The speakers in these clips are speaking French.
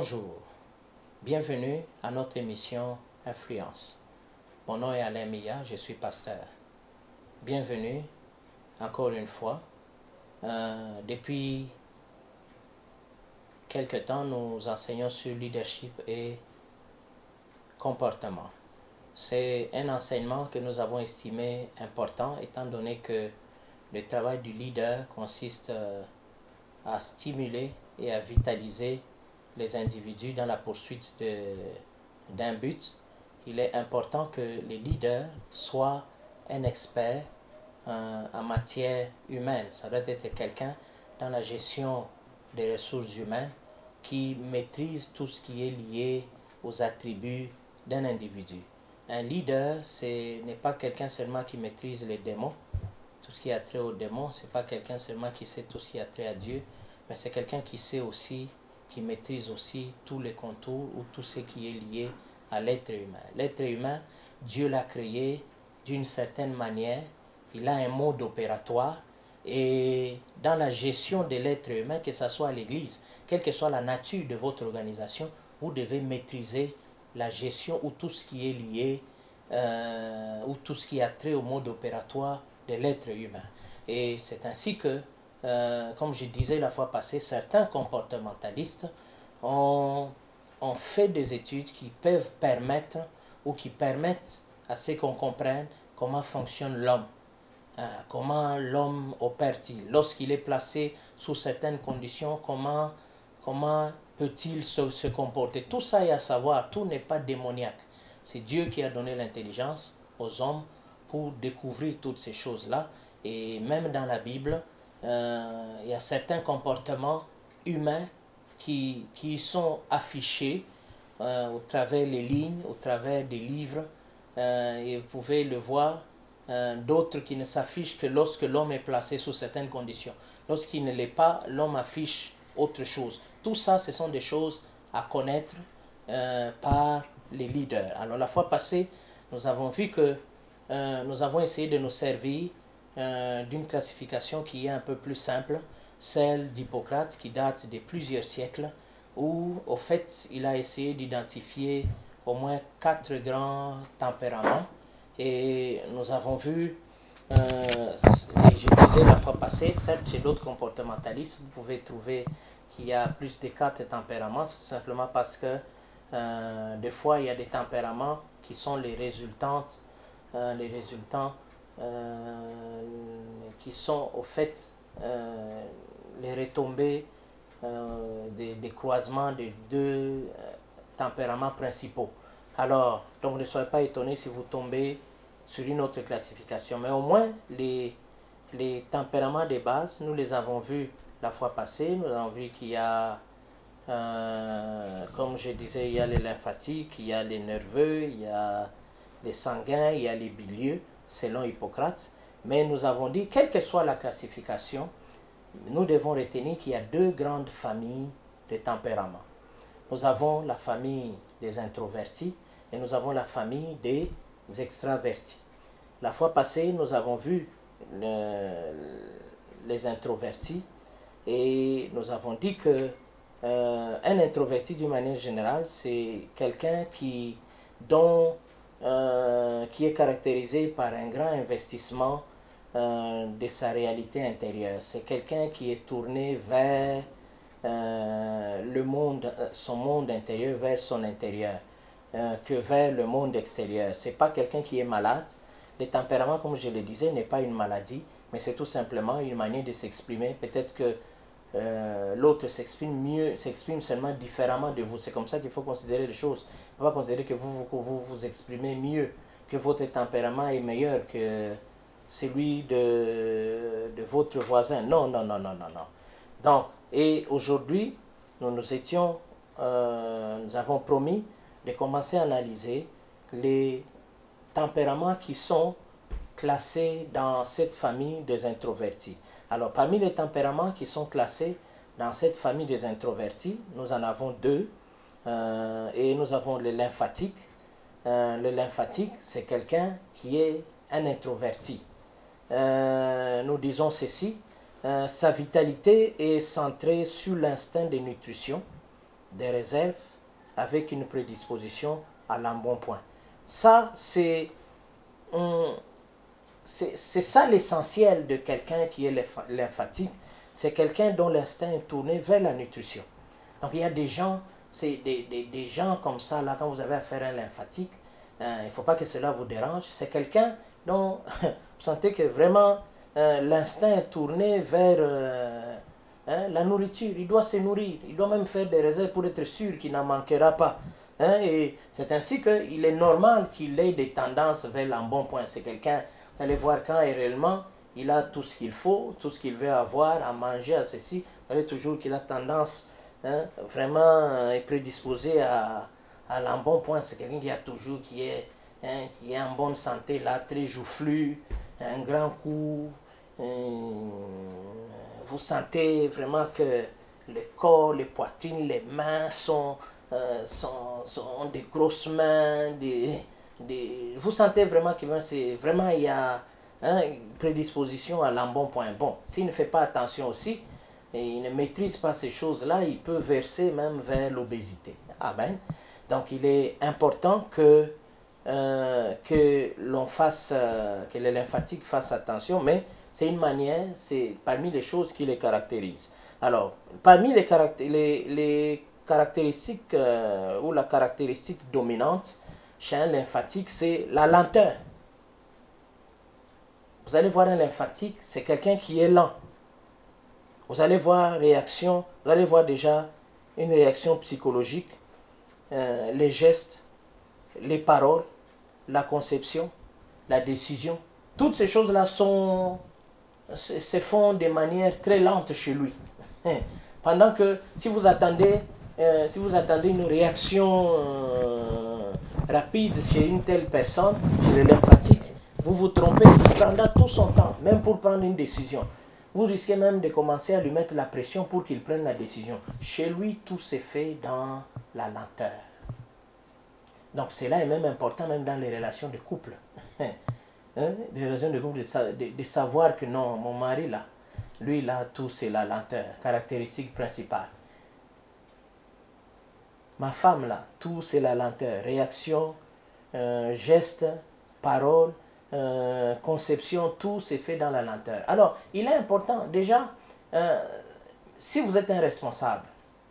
Bonjour, bienvenue à notre émission Influence. Mon nom est Alain Mia, je suis pasteur. Bienvenue encore une fois. Depuis quelque temps, nous enseignons sur leadership et comportement. C'est un enseignement que nous avons estimé important étant donné que le travail du leader consiste à stimuler et à vitaliser les individus dans la poursuite d'un but. Il est important que les leaders soient un expert en matière humaine. Ça doit être quelqu'un dans la gestion des ressources humaines qui maîtrise tout ce qui est lié aux attributs d'un individu. Un leader, ce n'est pas quelqu'un seulement qui maîtrise les démons, tout ce qui a trait aux démons, ce n'est pas quelqu'un seulement qui sait tout ce qui a trait à Dieu, mais c'est quelqu'un qui sait aussi, qui maîtrise aussi tous les contours ou tout ce qui est lié à l'être humain. L'être humain, Dieu l'a créé d'une certaine manière, il a un mode opératoire et dans la gestion de l'être humain, que ce soit à l'église, quelle que soit la nature de votre organisation, vous devez maîtriser la gestion ou tout ce qui est lié ou tout ce qui a trait au mode opératoire de l'être humain. Et c'est ainsi que comme je disais la fois passée, certains comportementalistes ont fait des études qui peuvent permettre ou qui permettent à ce qu'on comprenne comment fonctionne l'homme. Comment l'homme opère-t-il? Lorsqu'il est placé sous certaines conditions, comment peut-il se comporter? Tout ça est à savoir, tout n'est pas démoniaque. C'est Dieu qui a donné l'intelligence aux hommes pour découvrir toutes ces choses-là. Et même dans la Bible, il y a certains comportements humains qui sont affichés au travers des lignes, au travers des livres. Et vous pouvez le voir, d'autres qui ne s'affichent que lorsque l'homme est placé sous certaines conditions. Lorsqu'il ne l'est pas, l'homme affiche autre chose. Tout ça, ce sont des choses à connaître par les leaders. Alors la fois passée, nous avons vu que nous avons essayé de nous servir d'une classification qui est un peu plus simple, celle d'Hippocrate qui date de plusieurs siècles, où au fait il a essayé d'identifier au moins 4 grands tempéraments. Et nous avons vu, et je disais la fois passée, certes chez d'autres comportementalistes, vous pouvez trouver qu'il y a plus de 4 tempéraments, tout simplement parce que des fois il y a des tempéraments qui sont les résultants qui sont au fait les retombées des croisements des deux tempéraments principaux. Alors, donc ne soyez pas étonnés si vous tombez sur une autre classification, mais au moins les tempéraments de base, nous les avons vus la fois passée. Nous avons vu qu'il y a, comme je disais, il y a les lymphatiques, il y a les nerveux, il y a les sanguins, il y a les bilieux, selon Hippocrate. Mais nous avons dit, quelle que soit la classification, nous devons retenir qu'il y a 2 grandes familles de tempéraments. Nous avons la famille des introvertis et nous avons la famille des extravertis. La fois passée, nous avons vu les introvertis et nous avons dit que un introverti d'une manière générale, c'est quelqu'un qui est caractérisé par un grand investissement de sa réalité intérieure. C'est quelqu'un qui est tourné vers le monde, son monde intérieur, vers son intérieur, que vers le monde extérieur. C'est pas quelqu'un qui est malade. Le tempérament, comme je le disais, n'est pas une maladie, mais c'est tout simplement une manière de s'exprimer. Peut-être que l'autre s'exprime seulement différemment de vous. C'est comme ça qu'il faut considérer les choses. Il ne faut pas considérer que vous exprimez mieux, que votre tempérament est meilleur que celui de votre voisin. Non, non, non, non, non, non. Donc, et aujourd'hui, nous avons promis de commencer à analyser les tempéraments qui sont classés dans cette famille des introvertis. Alors, parmi les tempéraments qui sont classés dans cette famille des introvertis, nous en avons 2. Et nous avons le lymphatique. Le lymphatique, c'est quelqu'un qui est un introverti. Nous disons ceci, sa vitalité est centrée sur l'instinct de nutrition. des réserves avec une prédisposition à l'embonpoint. Ça, c'est ça l'essentiel de quelqu'un qui est lymphatique. C'est quelqu'un dont l'instinct est tourné vers la nutrition. Donc il y a des gens, c'est des gens comme ça, là, quand vous avez affaire à un lymphatique, il ne faut pas que cela vous dérange. C'est quelqu'un dont vous sentez que vraiment l'instinct est tourné vers la nourriture. Il doit se nourrir, il doit même faire des réserves pour être sûr qu'il n'en manquera pas. Et c'est ainsi qu'il est normal qu'il ait des tendances vers l'embonpoint. C'est quelqu'un, vous allez voir quand réellement il a tout ce qu'il faut, tout ce qu'il veut avoir, à manger, à ceci. Vous voyez toujours qu'il a tendance, vraiment est prédisposé à l'embonpoint. C'est quelqu'un qui a toujours, qui est en bonne santé, là, très joufflu, un grand cou. Vous sentez vraiment que le corps, les poitrines, les mains sont des grosses mains, vous sentez vraiment qu'il il y a une prédisposition à l'embonpoint. Bon, s'il ne fait pas attention aussi, et il ne maîtrise pas ces choses-là, il peut verser même vers l'obésité. Amen. Donc il est important que l'on fasse, que les lymphatiques fassent attention, mais c'est une manière, c'est parmi les choses qui les caractérisent. Alors, parmi les caractéristiques ou la caractéristique dominante chez un lymphatique, c'est la lenteur. Vous allez voir un lymphatique, c'est quelqu'un qui est lent. Vous allez voir réaction, vous allez voir déjà une réaction psychologique, les gestes, les paroles, la conception, la décision. Toutes ces choses-là se font de manière très lente chez lui. Pendant que si vous attendez une réaction rapide chez une telle personne, chez le lymphatique, vous vous trompez, il prendra tout son temps, même pour prendre une décision. Vous risquez même de commencer à lui mettre la pression pour qu'il prenne la décision. Chez lui, tout se fait dans la lenteur. Donc cela est même important même dans les relations de couple. Les relations de couple, de savoir que non, mon mari là, lui là, tout c'est la lenteur, caractéristique principale. Ma femme là, tout c'est la lenteur, réaction, geste, parole, conception, tout c'est fait dans la lenteur. Alors, il est important, déjà, si vous êtes un responsable,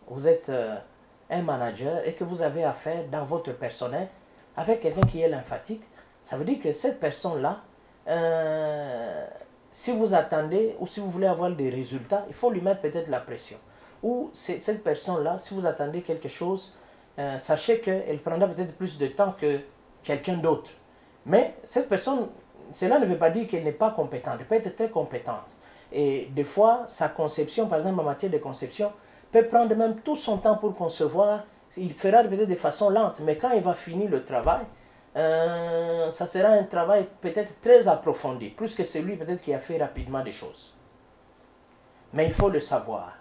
vous êtes un manager et que vous avez affaire dans votre personnel avec quelqu'un qui est lymphatique, ça veut dire que cette personne-là, si vous attendez ou si vous voulez avoir des résultats, il faut lui mettre peut-être la pression. Ou cette personne-là, si vous attendez quelque chose, sachez qu'elle prendra peut-être plus de temps que quelqu'un d'autre. Mais cette personne, cela ne veut pas dire qu'elle n'est pas compétente. Elle peut être très compétente. Et des fois, sa conception, par exemple en matière de conception, peut prendre même tout son temps pour concevoir. Il fera peut-être de façon lente, mais quand il va finir le travail, ça sera un travail peut-être très approfondi, plus que celui peut-être qui a fait rapidement des choses. Mais il faut le savoir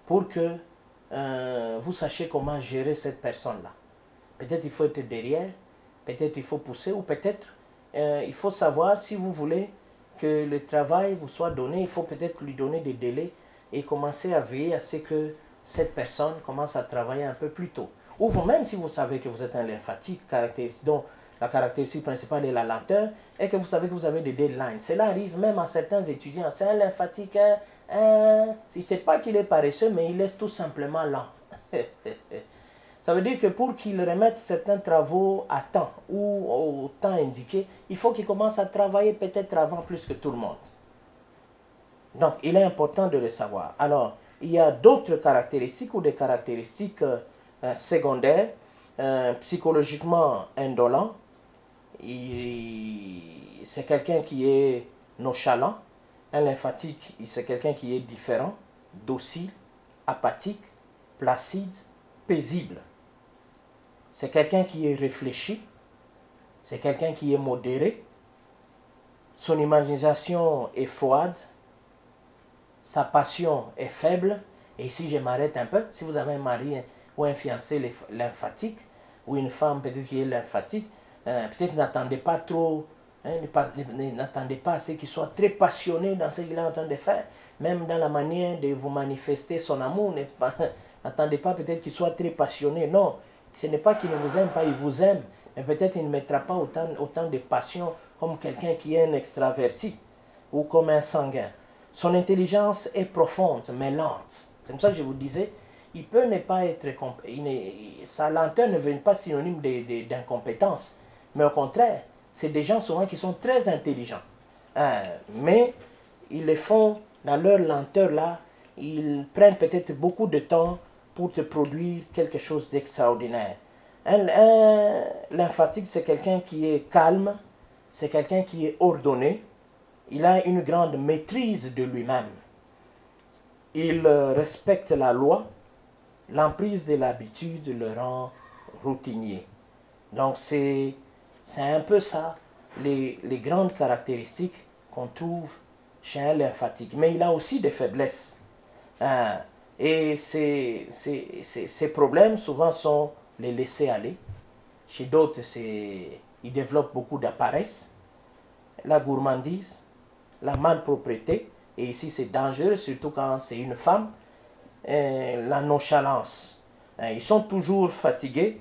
pour que vous sachiez comment gérer cette personne-là. Peut-être il faut être derrière, peut-être il faut pousser, ou peut-être il faut savoir si vous voulez que le travail vous soit donné, il faut peut-être lui donner des délais et commencer à veiller à ce que cette personne commence à travailler un peu plus tôt. Ou vous-même, si vous savez que vous êtes un lymphatique, dont la caractéristique principale est la lenteur, et que vous savez que vous avez des deadlines. Cela arrive même à certains étudiants. C'est un lymphatique, il ne sait pas qu'il est paresseux, mais il laisse tout simplement lent. Ça veut dire que pour qu'il remette certains travaux à temps ou au temps indiqué, il faut qu'il commence à travailler peut-être avant plus que tout le monde. Donc, il est important de le savoir. Alors, il y a d'autres caractéristiques ou des caractéristiques secondaires, psychologiquement indolent. C'est quelqu'un qui est nonchalant. Un lymphatique, c'est quelqu'un qui est différent, docile, apathique, placide, paisible. C'est quelqu'un qui est réfléchi. C'est quelqu'un qui est modéré. Son imagination est froide. Sa passion est faible. Et ici, je m'arrête un peu. Si vous avez un mari ou un fiancé lymphatique, ou une femme peut-être qui est lymphatique, peut-être n'attendez pas trop, n'attendez pas à ce qu'il soit très passionné dans ce qu'il est en train de faire. Même dans la manière de vous manifester son amour, N'attendez pas peut-être qu'il soit très passionné. Non, ce n'est pas qu'il ne vous aime pas, il vous aime. Mais peut-être il ne mettra pas autant de passion comme quelqu'un qui est un extraverti ou comme un sanguin. Son intelligence est profonde, mais lente. C'est comme ça que je vous disais, il peut ne pas être... Sa lenteur ne veut pas synonyme d'incompétence. Mais au contraire, c'est des gens souvent qui sont très intelligents. Mais ils le font dans leur lenteur-là. Ils prennent peut-être beaucoup de temps pour te produire quelque chose d'extraordinaire. Un lymphatique, c'est quelqu'un qui est calme, c'est quelqu'un qui est ordonné. Il a une grande maîtrise de lui-même. Il respecte la loi. L'emprise de l'habitude le rend routinier. Donc c'est un peu ça, les grandes caractéristiques qu'on trouve chez un lymphatique. Mais il a aussi des faiblesses. Et ces problèmes souvent sont les laisser aller. Chez d'autres, ils développent beaucoup de paresse, la gourmandise, la malpropreté. Et ici, c'est dangereux, surtout quand c'est une femme. La nonchalance. Ils sont toujours fatigués.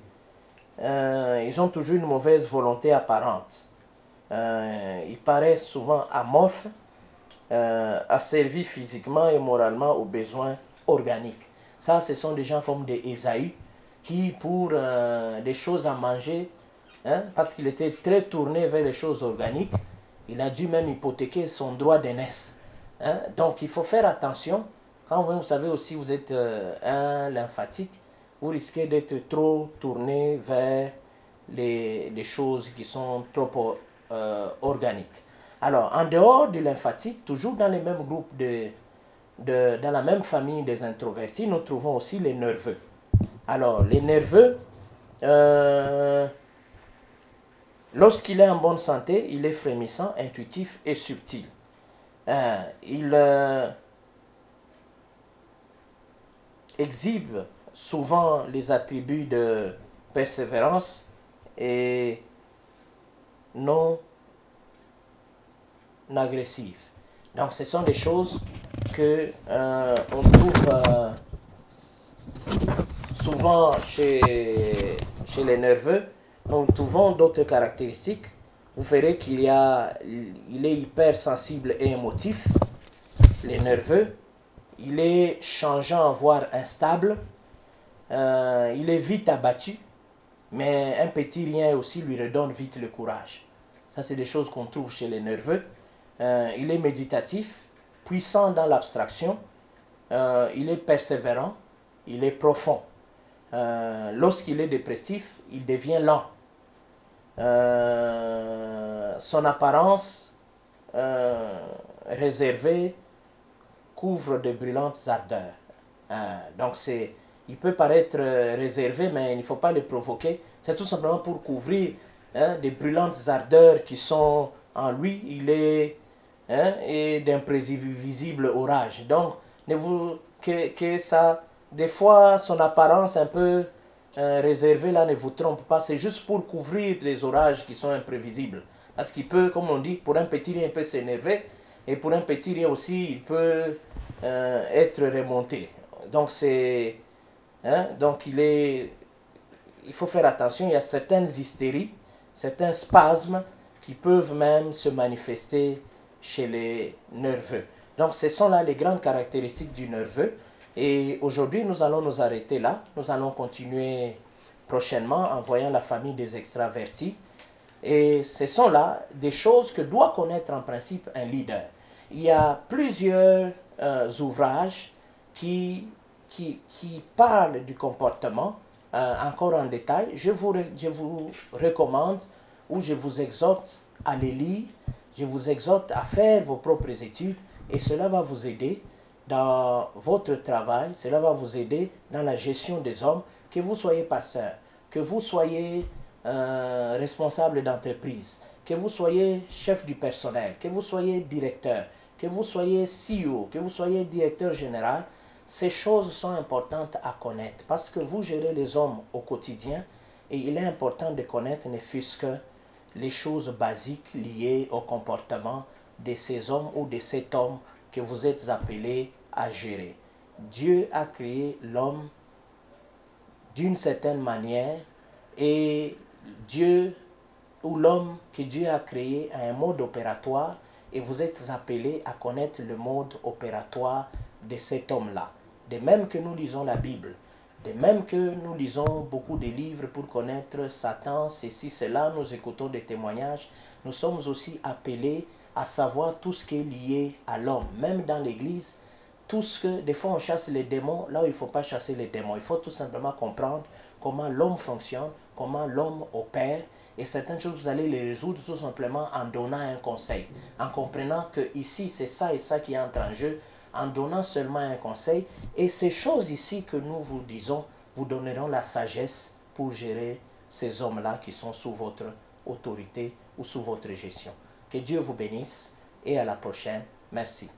Ils ont toujours une mauvaise volonté apparente. Ils paraissent souvent amorphes, asservis physiquement et moralement aux besoins organiques. Ça, ce sont des gens comme des Ésaü qui, pour des choses à manger, parce qu'il était très tourné vers les choses organiques, il a dû même hypothéquer son droit d'aînesse. Donc, il faut faire attention. Quand vous savez aussi vous êtes un lymphatique, vous risquez d'être trop tourné vers les choses qui sont trop organiques. Alors, en dehors du lymphatique, toujours dans les mêmes groupes, dans la même famille des introvertis, nous trouvons aussi les nerveux. Alors, les nerveux, lorsqu'il est en bonne santé, il est frémissant, intuitif et subtil. Il exhibe souvent les attributs de persévérance et non agressive. Donc ce sont des choses que on trouve souvent chez les nerveux. Nous trouvons d'autres caractéristiques. Vous verrez qu'il est hypersensible et émotif, les nerveux. Il est changeant, voire instable. Il est vite abattu, mais un petit rien aussi lui redonne vite le courage. Ça, c'est des choses qu'on trouve chez les nerveux. Il est méditatif, puissant dans l'abstraction. Il est persévérant, il est profond. Lorsqu'il est dépressif, il devient lent. Son apparence réservée couvre de brûlantes ardeurs. Donc il peut paraître réservé, mais il ne faut pas le provoquer. C'est tout simplement pour couvrir des brûlantes ardeurs qui sont en lui. Il est et d'imprévisibles orages. Donc, que ça, des fois, son apparence un peu réservée là ne vous trompe pas. C'est juste pour couvrir les orages qui sont imprévisibles. Parce qu'il peut, comme on dit, pour un petit rien, il peut s'énerver. Et pour un petit rien aussi, il peut être remonté. Donc, donc il faut faire attention. Il y a certaines hystéries, certains spasmes qui peuvent même se manifester chez les nerveux. Donc, ce sont là les grandes caractéristiques du nerveux. Et aujourd'hui, nous allons nous arrêter là. Nous allons continuer prochainement en voyant la famille des extravertis. Et ce sont là des choses que doit connaître en principe un leader. Il y a plusieurs ouvrages qui parlent du comportement encore en détail. Je vous recommande ou je vous exhorte à les lire. Je vous exhorte à faire vos propres études et cela va vous aider dans votre travail, cela va vous aider dans la gestion des hommes, que vous soyez pasteur, que vous soyez responsable d'entreprise, que vous soyez chef du personnel, que vous soyez directeur, que vous soyez CEO, que vous soyez directeur général. Ces choses sont importantes à connaître parce que vous gérez les hommes au quotidien et il est important de connaître ne fût-ce que les choses basiques liées au comportement de ces hommes ou de cet homme que vous êtes appelés à gérer. Dieu a créé l'homme d'une certaine manière, et Dieu ou l'homme que Dieu a créé a un mode opératoire, et vous êtes appelés à connaître le mode opératoire de cet homme-là. De même que nous lisons la Bible, de même que nous lisons beaucoup de livres pour connaître Satan, ceci, cela, nous écoutons des témoignages, nous sommes aussi appelés à savoir tout ce qui est lié à l'homme. Même dans l'église, tout ce que, des fois on chasse les démons, là où il ne faut pas chasser les démons. Il faut tout simplement comprendre comment l'homme fonctionne, comment l'homme opère, et certaines choses, vous allez les résoudre tout simplement en donnant un conseil, en comprenant que ici c'est ça et ça qui entre en jeu, en donnant seulement un conseil, et ces choses ici que nous vous disons, vous donneront la sagesse pour gérer ces hommes-là qui sont sous votre autorité ou sous votre gestion. Que Dieu vous bénisse et à la prochaine. Merci.